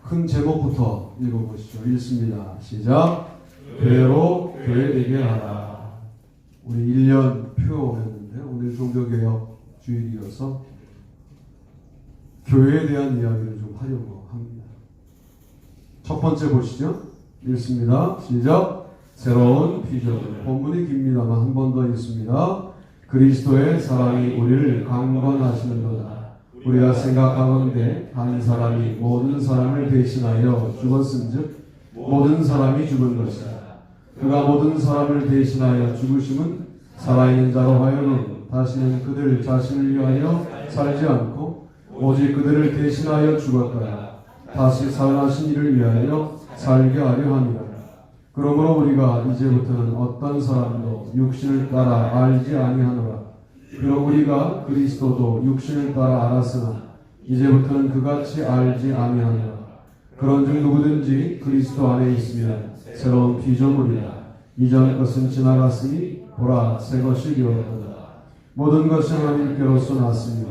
큰 제목부터 읽어보시죠. 읽습니다. 시작. 교회로 교회되게 하라. 우리 1년 표였는데 오늘 종교개혁 주일이어서 교회에 대한 이야기를 좀 하려고 합니다. 첫 번째 보시죠. 읽습니다. 시작. 새로운 비전. 본문이 깁니다만 한 번 더 읽습니다. 그리스도의 사랑이 우리를 강권하시는도다. 우리가 생각하건대 한 사람이 모든 사람을 대신하여 죽었은즉 모든 사람이 죽은 것이다. 그가 모든 사람을 대신하여 죽으심은 살아있는 자로 하여금 다시는 그들 자신을 위하여 살지 않고 오직 그들을 대신하여 죽었더라. 다시 살아나신 이를 위하여 살게 하려 함이라. 그러므로 우리가 이제부터는 어떤 사람도 육신을 따라 알지 아니하노라. 비록 우리가 그리스도도 육신을 따라 알았으나 이제부터는 그같이 알지 아니하노라. 그런즉 누구든지 그리스도 안에 있으면 새로운 피조물이라. 이전 것은 지나갔으니 보라 새 것이 되었도다. 모든 것이 하나님께로서 났으며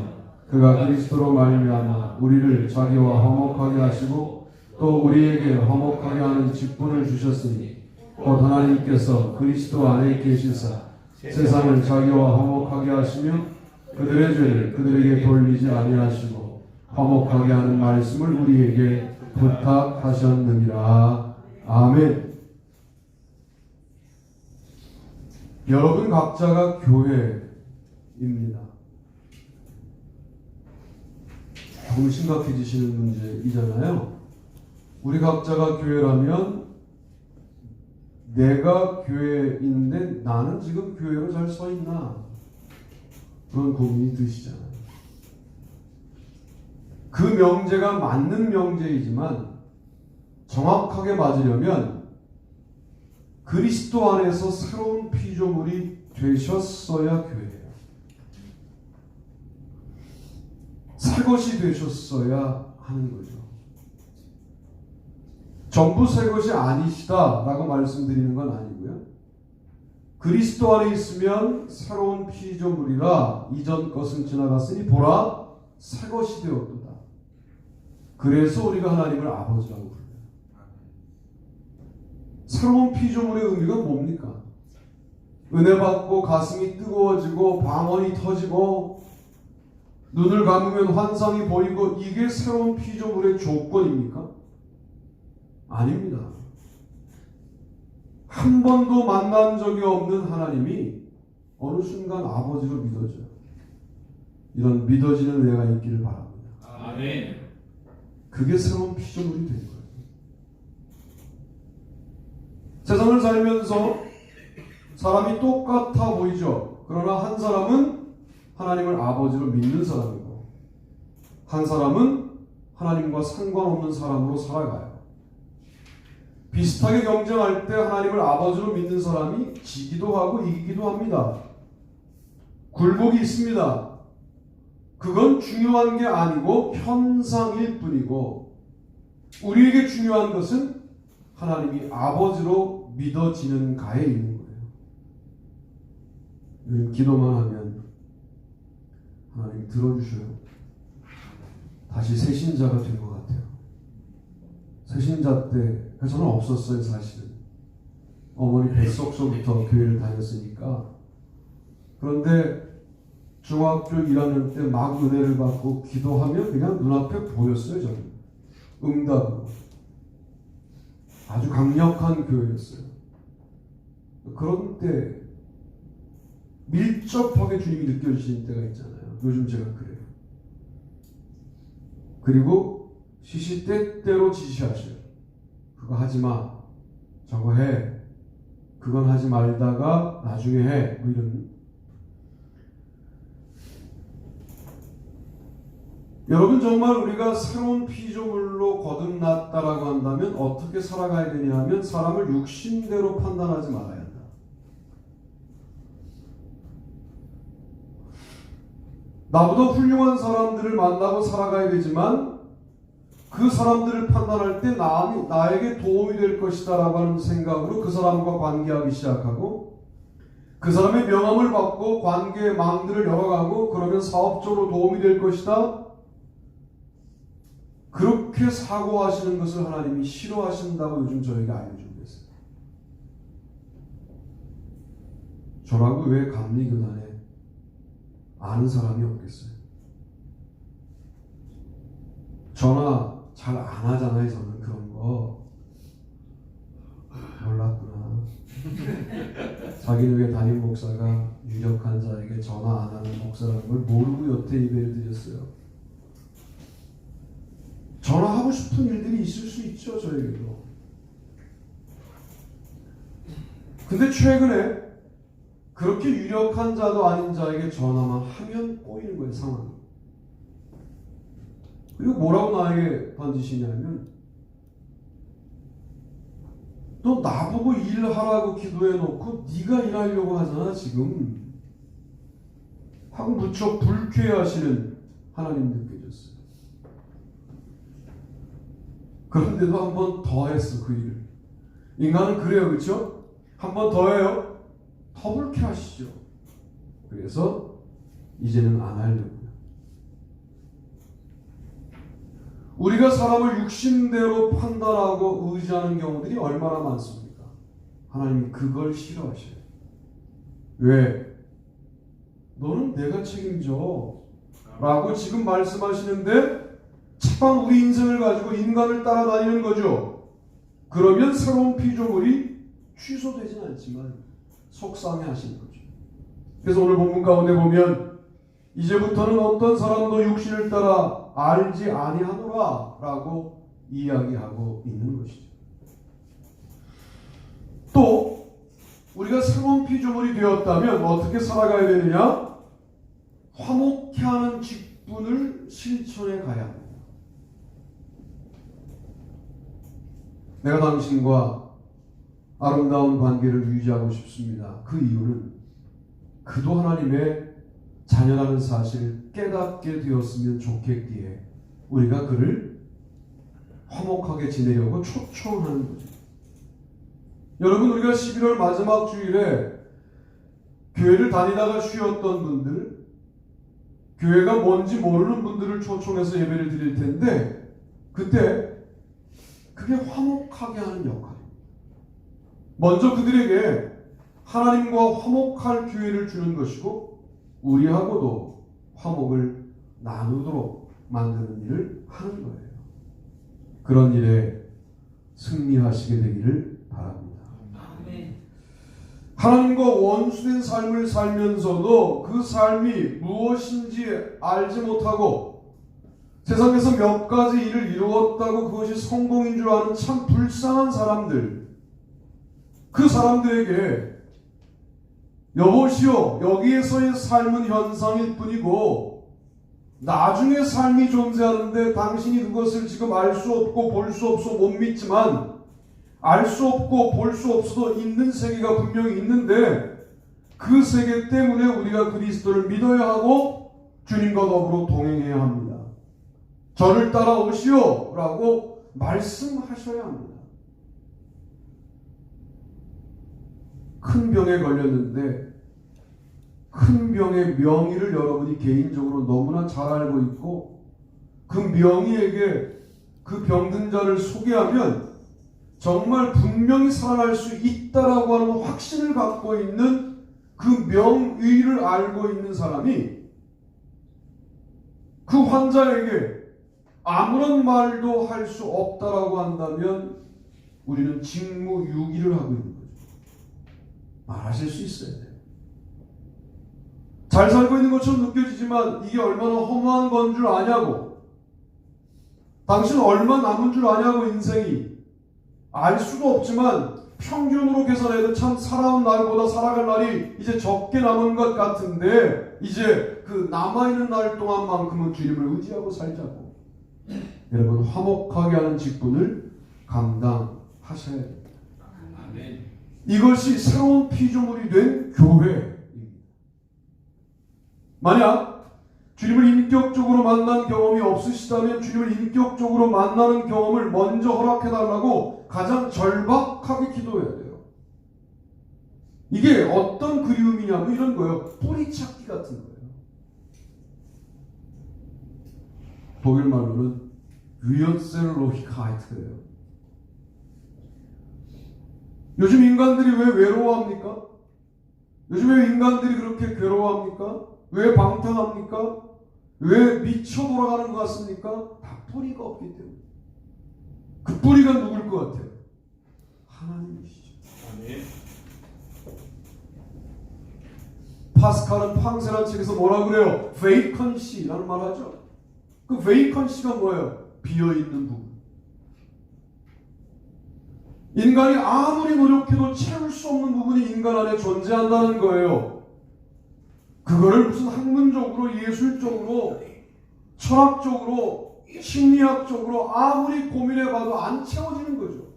그가 그리스도로 말미암아 우리를 자기와 화목하게 하시고 또 우리에게 화목하게 하는 직분을 주셨으니 곧 하나님께서 그리스도 안에 계시사 세상을 자기와 화목하게 하시며 그들의 죄를 그들에게 돌리지 아니하시고 화목하게 하는 말씀을 우리에게 부탁하셨느니라. 아멘. 여러분 각자가 교회입니다. 조금 심각해지시는 문제이잖아요. 우리 각자가 교회라면 내가 교회인데 나는 지금 교회로 잘 서 있나? 그런 고민이 드시잖아요. 그 명제가 맞는 명제이지만 정확하게 맞으려면 그리스도 안에서 새로운 피조물이 되셨어야 교회예요. 새 것이 되셨어야 하는 거죠. 전부 새 것이 아니시다라고 말씀드리는 건 아니고요. 그리스도 안에 있으면 새로운 피조물이라 이전 것은 지나갔으니 보라 새 것이 되었도다. 그래서 우리가 하나님을 아버지라고 불러요. 새로운 피조물의 의미가 뭡니까? 은혜 받고 가슴이 뜨거워지고 방언이 터지고 눈을 감으면 환상이 보이고 이게 새로운 피조물의 조건입니까? 아닙니다. 한 번도 만난 적이 없는 하나님이 어느 순간 아버지로 믿어져요. 이런 믿어지는 은혜가 있기를 바랍니다. 아멘. 그게 새로운 피조물이 된 거예요. 세상을 살면서 사람이 똑같아 보이죠. 그러나 한 사람은 하나님을 아버지로 믿는 사람이고 한 사람은 하나님과 상관없는 사람으로 살아가요. 비슷하게 경쟁할 때 하나님을 아버지로 믿는 사람이 지기도 하고 이기기도 합니다. 굴곡이 있습니다. 그건 중요한 게 아니고 현상일 뿐이고 우리에게 중요한 것은 하나님이 아버지로 믿어지는 가에 있는 거예요. 요즘 기도만 하면 하나님 들어주셔요. 다시 새신자가 된 것 같아요. 새신자 때 저는 없었어요. 사실은 어머니 뱃속서부터 교회를 다녔으니까. 그런데 중학교 1학년 때 막 은혜를 받고 기도하면 그냥 눈앞에 보였어요. 저는 응답으로 아주 강력한 교회였어요. 그런 때 밀접하게 주님이 느껴지시는 때가 있잖아요. 요즘 제가 그래요. 그리고 시시때때로 지시하셔요. 그거 하지마, 저거 해, 그건 하지 말다가 나중에 해, 뭐 이런. 여러분 정말 우리가 새로운 피조물로 거듭났다라고 한다면 어떻게 살아가야 되냐 하면 사람을 육신대로 판단하지 말아야 한다. 나보다 훌륭한 사람들을 만나고 살아가야 되지만 그 사람들을 판단할 때 나에게 도움이 될 것이다 라고 하는 생각으로 그 사람과 관계하기 시작하고 그 사람의 명함을 받고 관계의 망들을 열어가고 그러면 사업적으로 도움이 될 것이다. 그렇게 사고하시는 것을 하나님이 싫어하신다고 요즘 저에게 알려주고 계세요. 저라고 왜 감리교단에 아는 사람이 없겠어요? 전화 잘 안 하잖아요. 저는 그런 거 몰랐구나. 자기는 왜 담임 목사가 유력한 자에게 전화 안 하는 목사라는 걸 모르고 여태 예배를 드렸어요. 전화하고 싶은 일들이 있을 수 있죠, 저에게도. 근데 최근에 그렇게 유력한 자도 아닌 자에게 전화만 하면 꼬이는 거예요, 상황이. 그리고 뭐라고 나에게 던지시냐면, 너 나보고 일하라고 기도해놓고 네가 일하려고 하잖아 지금 하고 무척 불쾌해하시는 하나님 느껴졌어요. 그런데도 한 번 더 했어 그 일을. 인간은 그래요, 그렇죠? 한 번 더 해요. 더 불쾌하시죠. 그래서 이제는 안 하려고요. 우리가 사람을 육신대로 판단하고 의지하는 경우들이 얼마나 많습니까? 하나님이 그걸 싫어하셔요. 왜? 너는 내가 책임져 라고 지금 말씀하시는데 차마 우리 인생을 가지고 인간을 따라다니는 거죠. 그러면 새로운 피조물이 취소되진 않지만 속상해 하시는 거죠. 그래서 오늘 본문 가운데 보면 이제부터는 어떤 사람도 육신을 따라 알지 아니하노라 라고 이야기하고 있는 것이죠. 또 우리가 새로운 피조물이 되었다면 어떻게 살아가야 되느냐? 화목케 하는 직분을 실천해 가야 합니다. 내가 당신과 아름다운 관계를 유지하고 싶습니다. 그 이유는 그도 하나님의 자녀라는 사실을 깨닫게 되었으면 좋겠기에 우리가 그를 화목하게 지내려고 초청하는 거죠. 여러분, 우리가 11월 마지막 주일에 교회를 다니다가 쉬었던 분들, 교회가 뭔지 모르는 분들을 초청해서 예배를 드릴 텐데 그때 그게 화목하게 하는 역할입니다. 먼저 그들에게 하나님과 화목할 기회를 주는 것이고 우리하고도 화목을 나누도록 만드는 일을 하는 거예요. 그런 일에 승리하시게 되기를 바랍니다. 하나님과 원수된 삶을 살면서도 그 삶이 무엇인지 알지 못하고 세상에서 몇 가지 일을 이루었다고 그것이 성공인 줄 아는 참 불쌍한 사람들, 그 사람들에게 여보시오, 여기에서의 삶은 현상일 뿐이고 나중에 삶이 존재하는데 당신이 그것을 지금 알 수 없고 볼 수 없어 못 믿지만 알 수 없고 볼 수 없어도 있는 세계가 분명히 있는데 그 세계 때문에 우리가 그리스도를 믿어야 하고 주님과 더불어 동행해야 합니다. 저를 따라오시오 라고 말씀하셔야 합니다. 큰 병에 걸렸는데 큰 병의 명의를 여러분이 개인적으로 너무나 잘 알고 있고 그 명의에게 그 병든 자를 소개하면 정말 분명히 살아날 수 있다라고 하는 확신을 갖고 있는 그 명의를 알고 있는 사람이 그 환자에게 아무런 말도 할 수 없다라고 한다면 우리는 직무유기를 하고 있는 거죠. 말하실 수 있어야 돼요. 잘 살고 있는 것처럼 느껴지지만 이게 얼마나 허무한 건 줄 아냐고, 당신 얼마 남은 줄 아냐고, 인생이 알 수도 없지만 평균으로 계산해도 참 살아온 날보다 살아갈 날이 이제 적게 남은 것 같은데 이제 그 남아있는 날 동안만큼은 주님을 의지하고 살자고. 여러분, 화목하게 하는 직분을 감당하셔야 됩니다. 아멘. 이것이 새로운 피조물이 된 교회입니다. 만약 주님을 인격적으로 만난 경험이 없으시다면 주님을 인격적으로 만나는 경험을 먼저 허락해달라고 가장 절박하게 기도해야 돼요. 이게 어떤 그리움이냐면 이런 거예요. 뿌리찾기 같은 거예요. 독일 말로는 위엇셀로히카이트예요. 요즘 인간들이 왜 외로워합니까? 요즘 왜 인간들이 그렇게 괴로워합니까? 왜 방탕합니까? 왜 미쳐 돌아가는 것 같습니까? 다 뿌리가 없기 때문에. 그 뿌리가 누굴 것 같아요? 하나님이시죠. 아멘. 파스칼은 팡세란 책에서 뭐라 그래요? 베이컨시라는 말 하죠. 그 베이컨시가 뭐예요? 비어있는 부분. 인간이 아무리 노력해도 채울 수 없는 부분이 인간 안에 존재한다는 거예요. 그거를 무슨 학문적으로, 예술적으로, 철학적으로, 심리학적으로 아무리 고민해봐도 안 채워지는 거죠.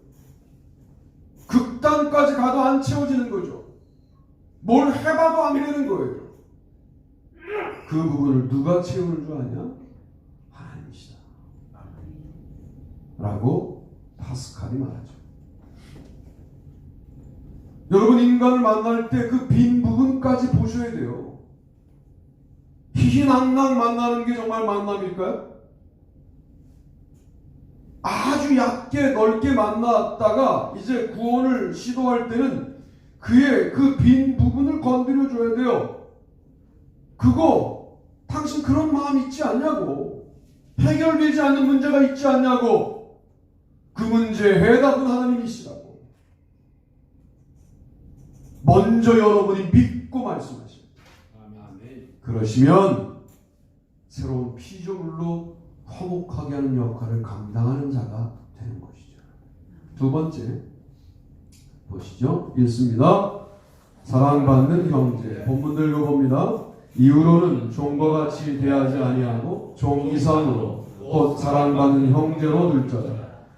극단까지 가도 안 채워지는 거죠. 뭘 해봐도 안 되는 거예요. 그 부분을 누가 채우는 줄 아냐? 하나님이시다. 라고 파스칼이 말하죠. 여러분, 인간을 만날 때 그 빈 부분까지 보셔야 돼요. 희희낙낙 만나는 게 정말 만남일까요? 아주 얕게 넓게 만났다가 이제 구원을 시도할 때는 그의 그 빈 부분을 건드려 줘야 돼요. 그거 당신 그런 마음 있지 않냐고. 해결되지 않는 문제가 있지 않냐고. 그 문제의 해답은 하나님이시라고. 먼저 여러분이 믿고 말씀하십니다. 그러시면 새로운 피조물로 화목하게 하는 역할을 감당하는 자가 되는 것이죠. 두 번째 보시죠. 읽습니다. 사랑받는 형제. 본문 읽어봅니다. 이후로는 종과 같이 대하지 아니하고 종 이상으로 곧 사랑받는 형제로 둘자라.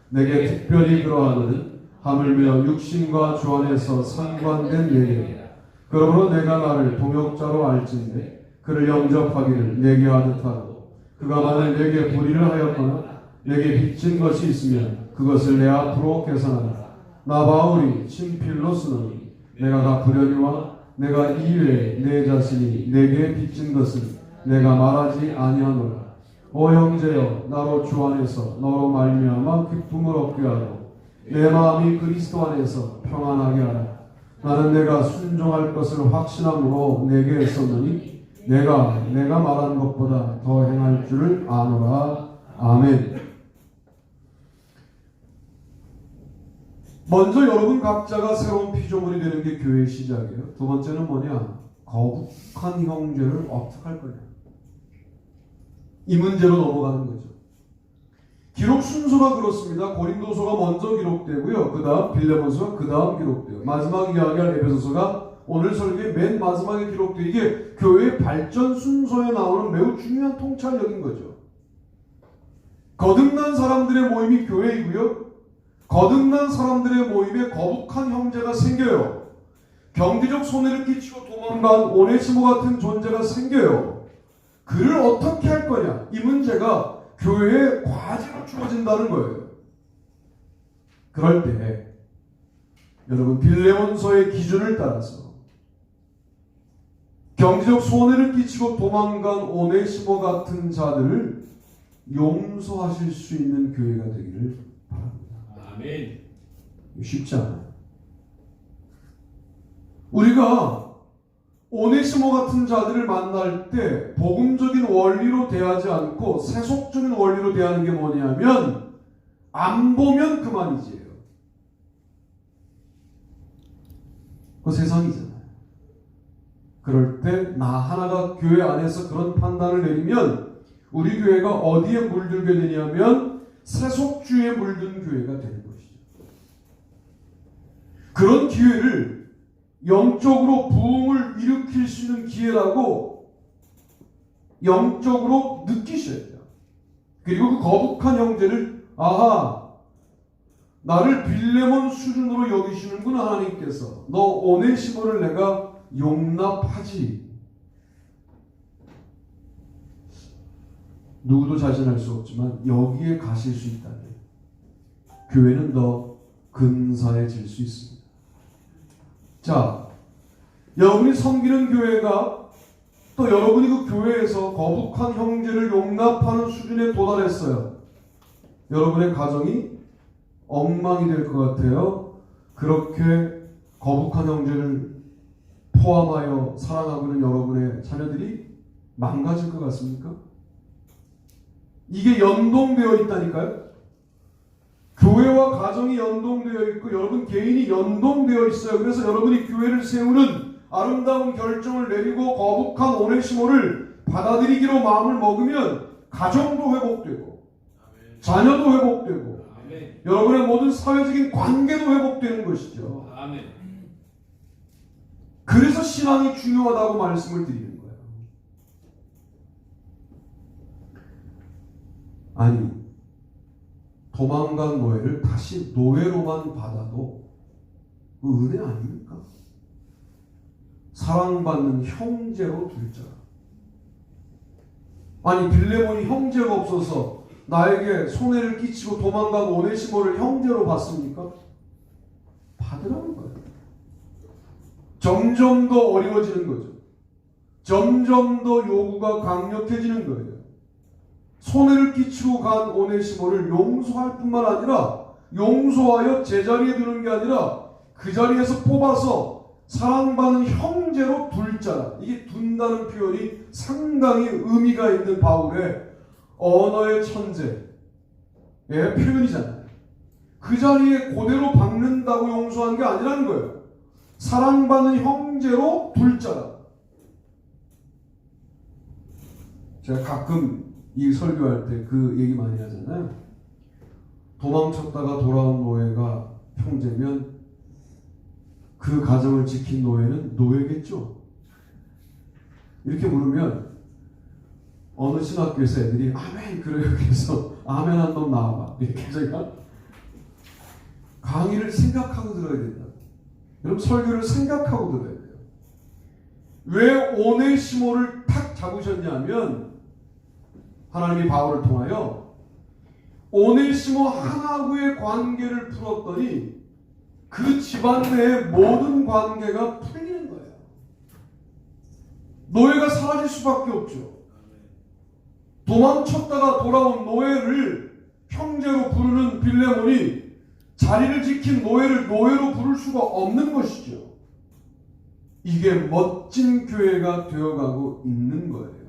내게 특별히 그러하거든 하물며 육신과 주 안에서 상관된 내게. 그러므로 내가 나를 동역자로 알진대 그를 영접하기를 내게 하듯 하고 그가 만일 내게 불의를 하였거나 내게 빚진 것이 있으면 그것을 내 앞으로 계산하라. 나 바울이 친필로 쓰노니 내가 갚으려니와 내가 이외에 내 자신이 내게 빚진 것은 내가 말하지 아니하노라. 오 형제여, 나로 주 안에서 너로 말미암아 기쁨을 얻게 하고 내 마음이 그리스도 안에서 평안하게 하라. 나는 내가 순종할 것을 확신함으로 내게 했었느니 내가 말한 것보다 더 행할 줄을 아노라. 아멘. 먼저 여러분 각자가 새로운 피조물이 되는 게 교회의 시작이에요. 두 번째는 뭐냐? 거북한 형제를 어떻게 할 거냐? 이 문제로 넘어가는 거죠. 기록 순서가 그렇습니다. 고린도서가 먼저 기록되고요. 그 다음 빌레몬서가 그 다음 기록돼요. 마지막 이야기할 에베소서가 오늘 설교의 맨 마지막에 기록돼요. 이게 교회의 발전 순서에 나오는 매우 중요한 통찰력인 거죠. 거듭난 사람들의 모임이 교회이고요. 거듭난 사람들의 모임에 거북한 형제가 생겨요. 경제적 손해를 끼치고 도망간 오네시모 같은 존재가 생겨요. 그를 어떻게 할 거냐? 이 문제가 교회의 과제로 주어진다는 거예요. 그럴 때 여러분 빌레몬서의 기준을 따라서 경제적 손해를 끼치고 도망간 오네시모 같은 자들을 용서하실 수 있는 교회가 되기를 바랍니다. 아멘. 쉽지 않아요. 우리가 오네시모 같은 자들을 만날 때 복음적인 원리로 대하지 않고 세속적인 원리로 대하는 게 뭐냐면 안 보면 그만이지요. 그 세상이잖아요. 그럴 때 나 하나가 교회 안에서 그런 판단을 내리면 우리 교회가 어디에 물들게 되냐면 세속주의에 물든 교회가 되는 것이죠. 그런 기회를 영적으로 부흥을 일으킬 수 있는 기회라고 영적으로 느끼셔야 돼요. 그리고 그 거북한 형제를 아하, 나를 빌레몬 수준으로 여기시는구나 하나님께서. 너 오네시모를 내가 용납하지. 누구도 자신할 수 없지만 여기에 가실 수 있다면 교회는 더 근사해질 수 있습니다. 자, 여러분이 섬기는 교회가 또 여러분이 그 교회에서 거북한 형제를 용납하는 수준에 도달했어요. 여러분의 가정이 엉망이 될 것 같아요. 그렇게 거북한 형제를 포함하여 사랑하고 있는 여러분의 자녀들이 망가질 것 같습니까? 이게 연동되어 있다니까요. 교회와 가정이 연동되어 있고 여러분 개인이 연동되어 있어요. 그래서 여러분이 교회를 세우는 아름다운 결정을 내리고 거북한 오네시모를 받아들이기로 마음을 먹으면 가정도 회복되고 자녀도 회복되고 여러분의 모든 사회적인 관계도 회복되는 것이죠. 그래서 신앙이 중요하다고 말씀을 드리는 거예요. 아니, 도망간 노예를 다시 노예로만 받아도 그 은혜 아닙니까? 사랑받는 형제로 둘 자라. 아니, 빌레몬이 형제가 없어서 나에게 손해를 끼치고 도망간 오네시모를 형제로 받습니까? 받으라는 거예요. 점점 더 어려워지는 거죠. 점점 더 요구가 강력해지는 거예요. 손해를 끼치고 간 오네시모를 용서할 뿐만 아니라 용서하여 제자리에 두는 게 아니라 그 자리에서 뽑아서 사랑받는 형제로 둘 자라. 이게 둔다는 표현이 상당히 의미가 있는 바울의 언어의 천재의 표현이잖아요. 그 자리에 그대로 박는다고 용서한 게 아니라는 거예요. 사랑받는 형제로 둘 자라. 제가 가끔 이 설교할 때 그 얘기 많이 하잖아요. 도망쳤다가 돌아온 노예가 형제면 그 가정을 지킨 노예는 노예겠죠. 이렇게 물으면 어느 신학교에서 애들이 아멘 그래요. 그래서 아멘 한 놈 나와봐. 이렇게 제가 강의를 생각하고 들어야 된다. 여러분 설교를 생각하고 들어야 돼요. 왜 오네시모를 탁 잡으셨냐면 하나님이 바울을 통하여 오네시모 하나하고의 관계를 풀었더니 그 집안 내의 모든 관계가 풀리는 거예요. 노예가 사라질 수밖에 없죠. 도망쳤다가 돌아온 노예를 형제로 부르는 빌레몬이 자리를 지킨 노예를 노예로 부를 수가 없는 것이죠. 이게 멋진 교회가 되어가고 있는 거예요.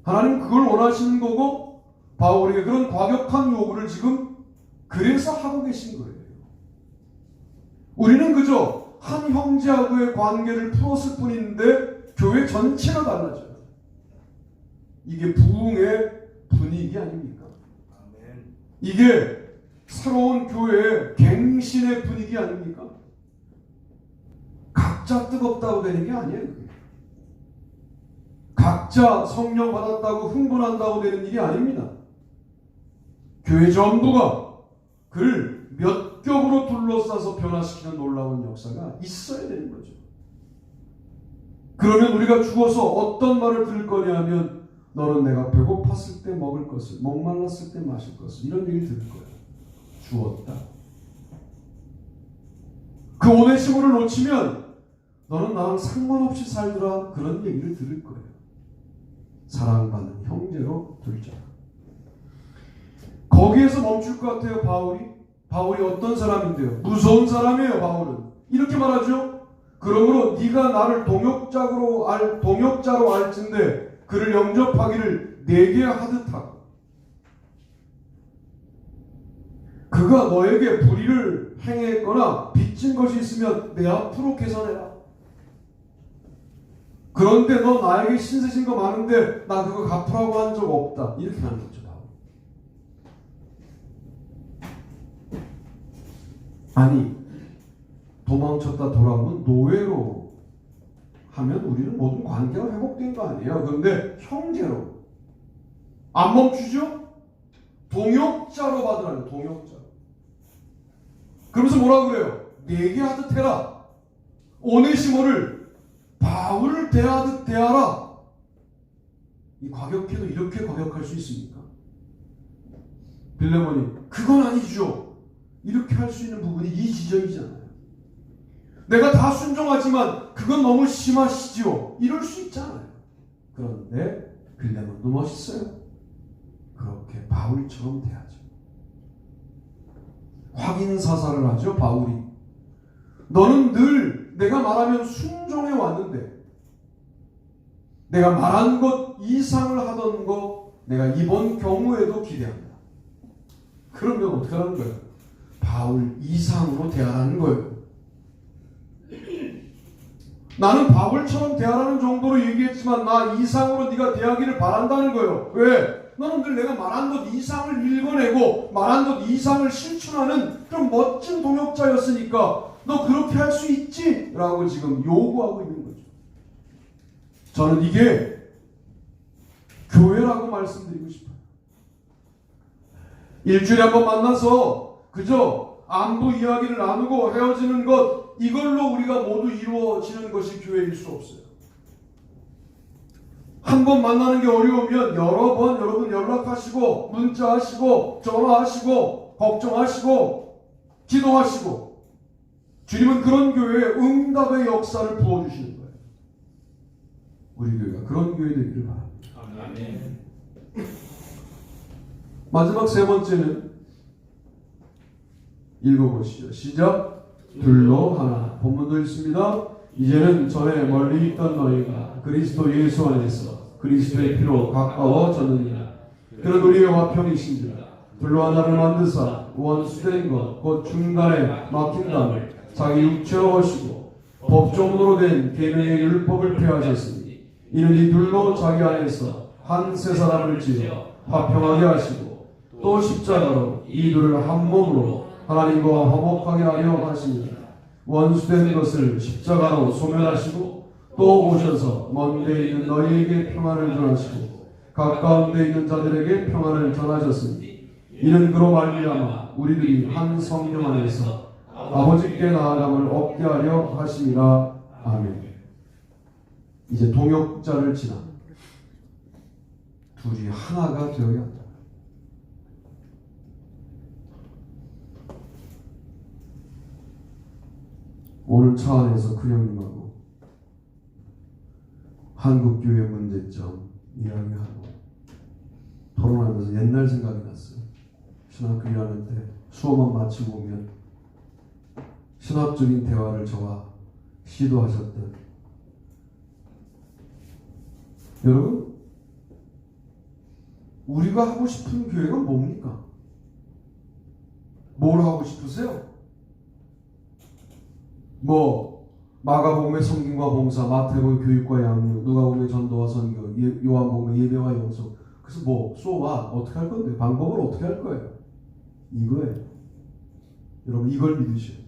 하나님 그걸 원하시는 거고 바울에게 그런 과격한 요구를 지금 그래서 하고 계신 거예요. 우리는 그저 한 형제하고의 관계를 풀었을 뿐인데 교회 전체가 달라져요. 이게 부흥의 분위기 아닙니까? 이게 새로운 교회의 갱신의 분위기 아닙니까? 각자 뜨겁다고 되는 게 아니에요. 각자 성령 받았다고 흥분한다고 되는 일이 아닙니다. 교회 전부가 그를 몇 겹으로 둘러싸서 변화시키는 놀라운 역사가 있어야 되는 거죠. 그러면 우리가 죽어서 어떤 말을 들을 거냐 하면 너는 내가 배고팠을 때 먹을 것을 목말랐을 때 마실 것을 이런 얘기를 들을 거예요. 주었다. 그 오네시모를 놓치면 너는 나랑 상관없이 살더라 그런 얘기를 들을 거예요. 사랑받는 형제로 둘자. 거기에서 멈출 것 같아요. 바울이 어떤 사람인데요? 무서운 사람이에요. 바울은 이렇게 말하죠. 그러므로 네가 나를 동역자로 알진대 그를 영접하기를 내게 하듯 하고 그가 너에게 불의를 행했거나 빚진 것이 있으면 내 앞으로 계산해라. 그런데 너 나에게 신세진 거 많은데 나 그거 갚으라고 한 적 없다. 이렇게 하는 거죠. 아니 도망쳤다 돌아오면 노예로 하면 우리는 모든 관계가 회복된 거 아니에요. 그런데 형제로 안 멈추죠? 동역자로 받으라는 동역자. 그러면서 뭐라 그래요? 내게 하듯 해라. 오네시모를 바울을 대하듯 대하라. 이 과격해도 이렇게 과격할 수 있습니까? 빌레몬이 그건 아니죠. 이렇게 할 수 있는 부분이 이 지점이잖아요. 내가 다 순종하지만 그건 너무 심하시죠. 이럴 수 있잖아요. 그런데 빌레몬도 멋있어요. 그렇게 바울처럼 돼야죠. 확인 사살을 하죠. 바울이. 너는 늘 내가 말하면 순종해 왔는데 내가 말한 것 이상을 하던 거 내가 이번 경우에도 기대한다. 그러면 어떻게 하는 거예요? 바울 이상으로 대하라는 거예요. 나는 바울처럼 대하라는 정도로 얘기했지만 나 이상으로 네가 대하기를 바란다는 거예요. 왜? 너는 늘 내가 말한 것 이상을 읽어내고 말한 것 이상을 실천하는 그런 멋진 동역자였으니까 너 그렇게 할 수 있지? 라고 지금 요구하고 있는 거죠. 저는 이게 교회라고 말씀드리고 싶어요. 일주일에 한 번 만나서 그저 안부 이야기를 나누고 헤어지는 것 이걸로 우리가 모두 이루어지는 것이 교회일 수 없어요. 한 번 만나는 게 어려우면 여러 번 여러분 연락하시고 문자하시고 전화하시고 걱정하시고 기도하시고 주님은 그런 교회에 응답의 역사를 부어주시는 거예요. 우리 교회가 그런 교회 되기를 바랍니다. 아멘. 마지막 세 번째는 읽어보시죠. 시작. 둘로 하나. 본문도 있습니다. 이제는 전에 멀리 있던 너희가 그리스도 예수 안에서 그리스도의 피로 가까워졌느니라. 그는 우리의 화평이신지라. 둘로 하나를 만드사 원수된 것 곧 중간에 막힌 담을 자기 육체로 하시고 법정으로 된 계명의 율법을 폐하셨으니 이는 이 둘로 자기 안에서 한 세 사람을 지어 화평하게 하시고 또 십자가로 이 둘을 한 몸으로 하나님과 화목하게 하려 하시니 원수된 것을 십자가로 소멸하시고 또 오셔서 먼 데 있는 너희에게 평안을 전하시고 가까운 데 있는 자들에게 평안을 전하셨으니 이는 그로 말미암아 우리들이 한 성령 안에서 아버지께 나아감을 얻게 하려 하심이라. 아멘. 이제 동역자를 지나 둘이 하나가 되어야 한다. 오늘 차 안에서 큰형님하고 한국교회 문제점 이야기하고 토론하면서 옛날 생각이 났어요. 신학교 1학년 때 수업만 마치고 오면 신학적인 대화를 저와 시도하셨던 여러분, 우리가 하고 싶은 교회가 뭡니까? 뭘 하고 싶으세요? 마가복음의 성김과 봉사, 마태복음의 교육과 양육, 누가복음의 전도와 선교, 요한복음의 예배와 영성. 그래서 수업아 어떻게 할 건데? 방법을 어떻게 할 거예요? 이거예요. 여러분 이걸 믿으셔야 돼요.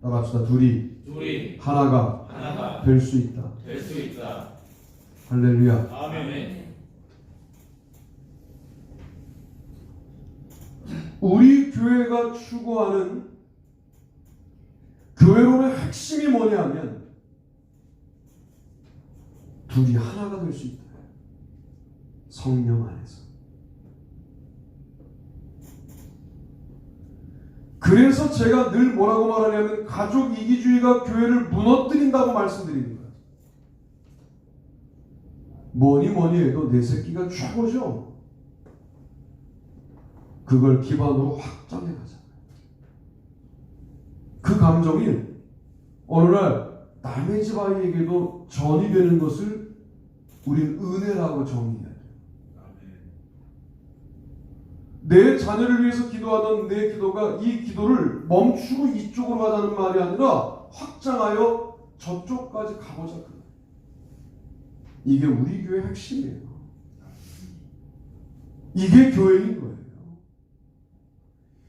따라합시다. 둘이 하나가 될 수 있다. 할렐루야. 아멘. 우리 교회가 추구하는 교회론의 핵심이 뭐냐면 둘이 하나가 될 수 있다. 성령 안에서. 그래서 제가 늘 뭐라고 말하냐면 가족 이기주의가 교회를 무너뜨린다고 말씀드리는 거예요. 뭐니 해도 내 새끼가 최고죠. 그걸 기반으로 확장해 가자. 그 감정이 어느 날 남의 집 아이에게도 전이 되는 것을 우린 은혜라고 정의해야 돼요. 내 자녀를 위해서 기도하던 내 기도가 이 기도를 멈추고 이쪽으로 가자는 말이 아니라 확장하여 저쪽까지 가보자. 이게 우리 교회의 핵심이에요. 이게 교회인 거예요.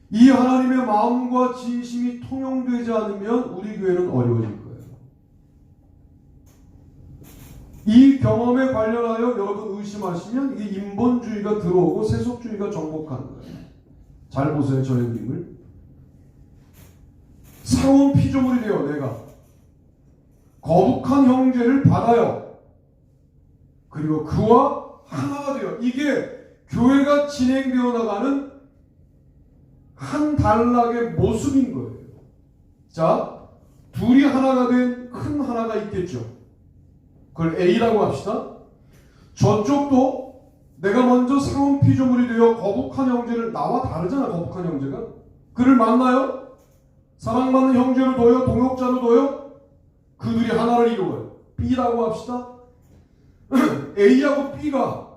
이 하나님의 마음과 진심이 통용되지 않으면 우리 교회는 어려워질 거예요. 이 경험에 관련하여 여러분 의심하시면 이게 인본주의가 들어오고 세속주의가 정복하는 거예요. 잘 보세요. 저의 그림을. 새로운 피조물이 되어 내가 거룩한 형제를 받아요. 그리고 그와 하나가 되어 이게 교회가 진행되어 나가는 한 단락의 모습인 거예요. 자, 둘이 하나가 된 큰 하나가 있겠죠. 그걸 A라고 합시다. 저쪽도 내가 먼저 상온 피조물이 되어 거북한 형제를, 나와 다르잖아 거북한 형제가. 그를 만나요. 사랑받는 형제로 둬요. 동역자로 둬요. 그들이 하나를 이루어요. B라고 합시다. A하고 B가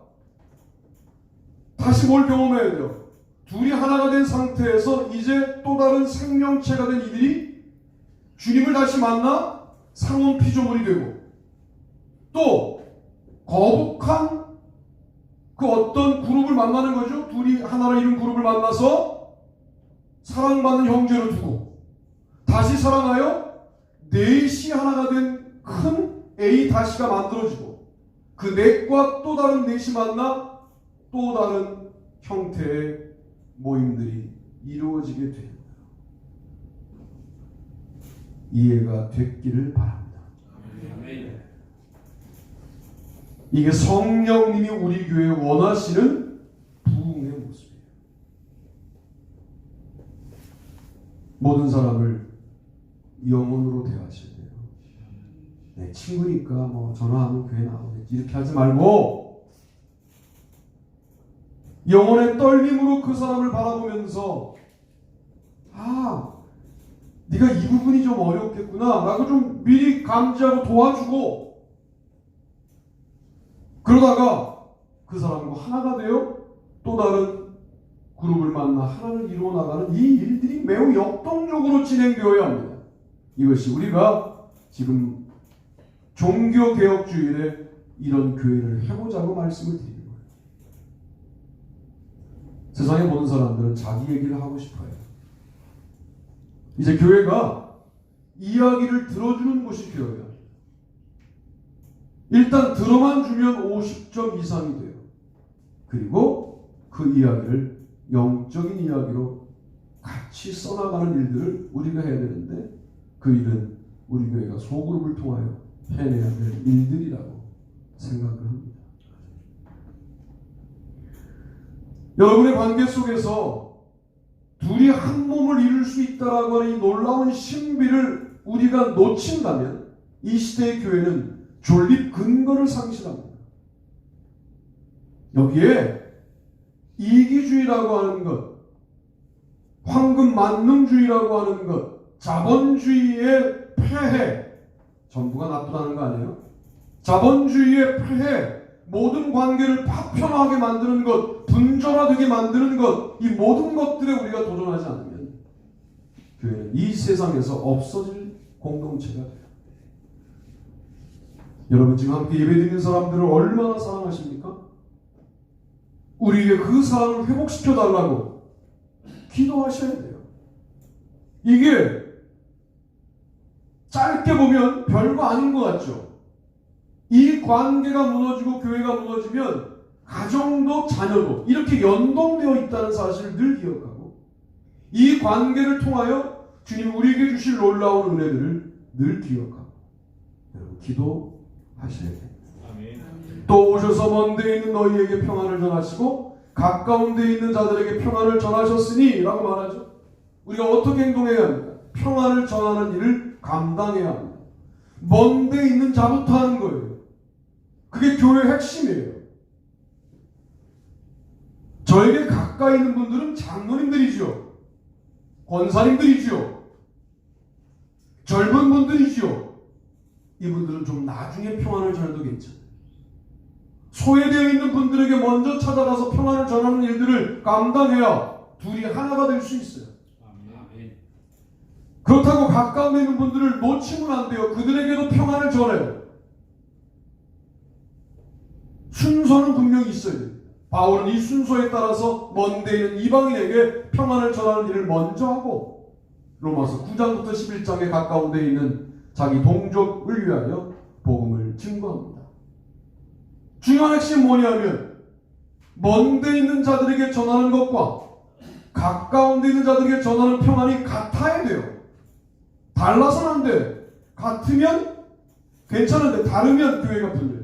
다시 뭘 경험해야 돼요? 둘이 하나가 된 상태에서 이제 또 다른 생명체가 된 이들이 주님을 다시 만나 상온 피조물이 되고, 또 거북한 그 어떤 그룹을 만나는 거죠. 둘이 하나를 이룬 그룹을 만나서 사랑받는 형제로 두고 다시 사랑하여 넷이 하나가 된 큰 A 다시가 만들어지고, 그 넷과 또 다른 넷이 만나 또 다른 형태의 모임들이 이루어지게 됩니다. 이해가 됐기를 바랍니다. 이게 성령님이 우리 교회에 원하시는 부흥의 모습이에요. 모든 사람을 영혼으로 대하셔야 돼요. 내 친구니까 뭐 전화하면 교회 나오겠지 이렇게 하지 말고, 영혼의 떨림으로 그 사람을 바라보면서 네가 이 부분이 좀 어렵겠구나 라고 좀 미리 감지하고 도와주고, 그러다가 그 사람과 하나가 되어 또 다른 그룹을 만나 하나를 이루어 나가는 이 일들이 매우 역동적으로 진행되어야 합니다. 이것이 우리가 지금 종교개혁주일에 이런 교회를 해보자고 말씀을 드리는 거예요. 세상에 모든 사람들은 자기 얘기를 하고 싶어요. 이제 교회가 이야기를 들어주는 곳이 되어야 합니다. 일단 들어만 주면 50점 이상이 돼요. 그리고 그 이야기를 영적인 이야기로 같이 써나가는 일들을 우리가 해야 되는데, 그 일은 우리 교회가 소그룹을 통하여 해내야 될 일들이라고 생각을 합니다. 여러분의 관계 속에서 둘이 한 몸을 이룰 수 있다라고 하는 이 놀라운 신비를 우리가 놓친다면 이 시대의 교회는 존립 근거를 상실합니다. 여기에 이기주의라고 하는 것, 황금 만능주의라고 하는 것, 자본주의의 폐해, 전부가 나쁘다는 거 아니에요? 자본주의의 폐해, 모든 관계를 파편화하게 만드는 것, 분절화되게 만드는 것, 이 모든 것들에 우리가 도전하지 않으면 교회는 이 세상에서 없어질 공동체가 돼요. 여러분 지금 함께 예배드리는 사람들을 얼마나 사랑하십니까? 우리에게 그 사랑을 회복시켜 달라고 기도하셔야 돼요. 이게 짧게 보면 별거 아닌 것 같죠? 이 관계가 무너지고 교회가 무너지면 가정도 자녀도 이렇게 연동되어 있다는 사실을 늘 기억하고, 이 관계를 통하여 주님 우리에게 주실 놀라운 은혜들을 늘 기억하고, 여러분 기도하셔야 됩니다. 또 오셔서 먼 데 있는 너희에게 평안을 전하시고 가까운 데 있는 자들에게 평안을 전하셨으니 라고 말하죠. 우리가 어떻게 행동해야 합니까? 평안을 전하는 일을 감당해야 합니다. 먼 데 있는 자부터 하는 거예요. 그게 교회의 핵심이에요. 저에게 가까이 있는 분들은 장로님들이죠. 권사님들이죠. 젊은 분들이죠. 이분들은 좀 나중에 평안을 전해도 괜찮아요. 소외되어 있는 분들에게 먼저 찾아가서 평안을 전하는 일들을 감당해야 둘이 하나가 될 수 있어요. 그렇다고 가까운 데 있는 분들을 놓치면 안 돼요. 그들에게도 평안을 전해요. 순서는 분명히 있어야 돼요. 바울은 이 순서에 따라서 먼 데 있는 이방인에게 평안을 전하는 일을 먼저 하고, 로마서 9장부터 11장에 가까운 데 있는 자기 동족을 위하여 복음을 증거합니다. 중요한 핵심은 뭐냐면, 먼 데 있는 자들에게 전하는 것과 가까운 데 있는 자들에게 전하는 평안이 같아야 돼요. 달라서는 안 돼. 같으면 괜찮은데 다르면 교회가 분裂.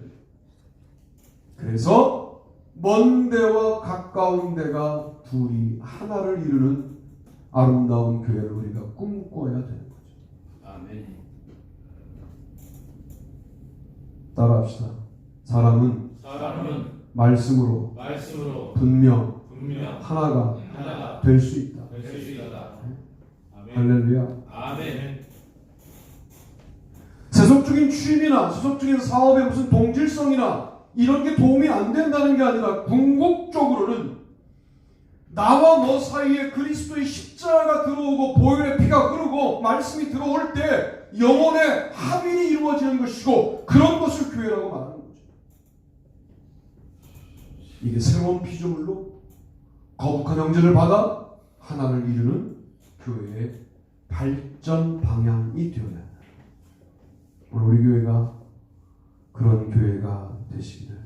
그래서 먼 데와 가까운 데가 둘이 하나를 이루는 아름다운 교회를 우리가 꿈꿔야 되는 거죠. 아멘. 따라합시다. 사람은 말씀으로 말씀으로 분명 분명 하나가 하나가 될 수 있다. 될 수 있다. 아멘. 할렐루야. 아멘. 세속적인 취미나 세속적인 사업의 무슨 동질성이나 이런 게 도움이 안 된다는 게 아니라 궁극적으로는 나와 너 사이에 그리스도의 십자가가 들어오고 보혈의 피가 흐르고 말씀이 들어올 때 영혼의 합일이 이루어지는 것이고 그런 것을 교회라고 말하는 거죠. 이게 새로운 피조물로 거룩한 형제를 받아 하나를 이루는 교회의 발전 방향이 되어야 한다. 오늘 우리 교회가 그런 교회가 되시기를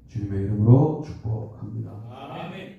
주님의 이름으로 축복합니다. 아멘.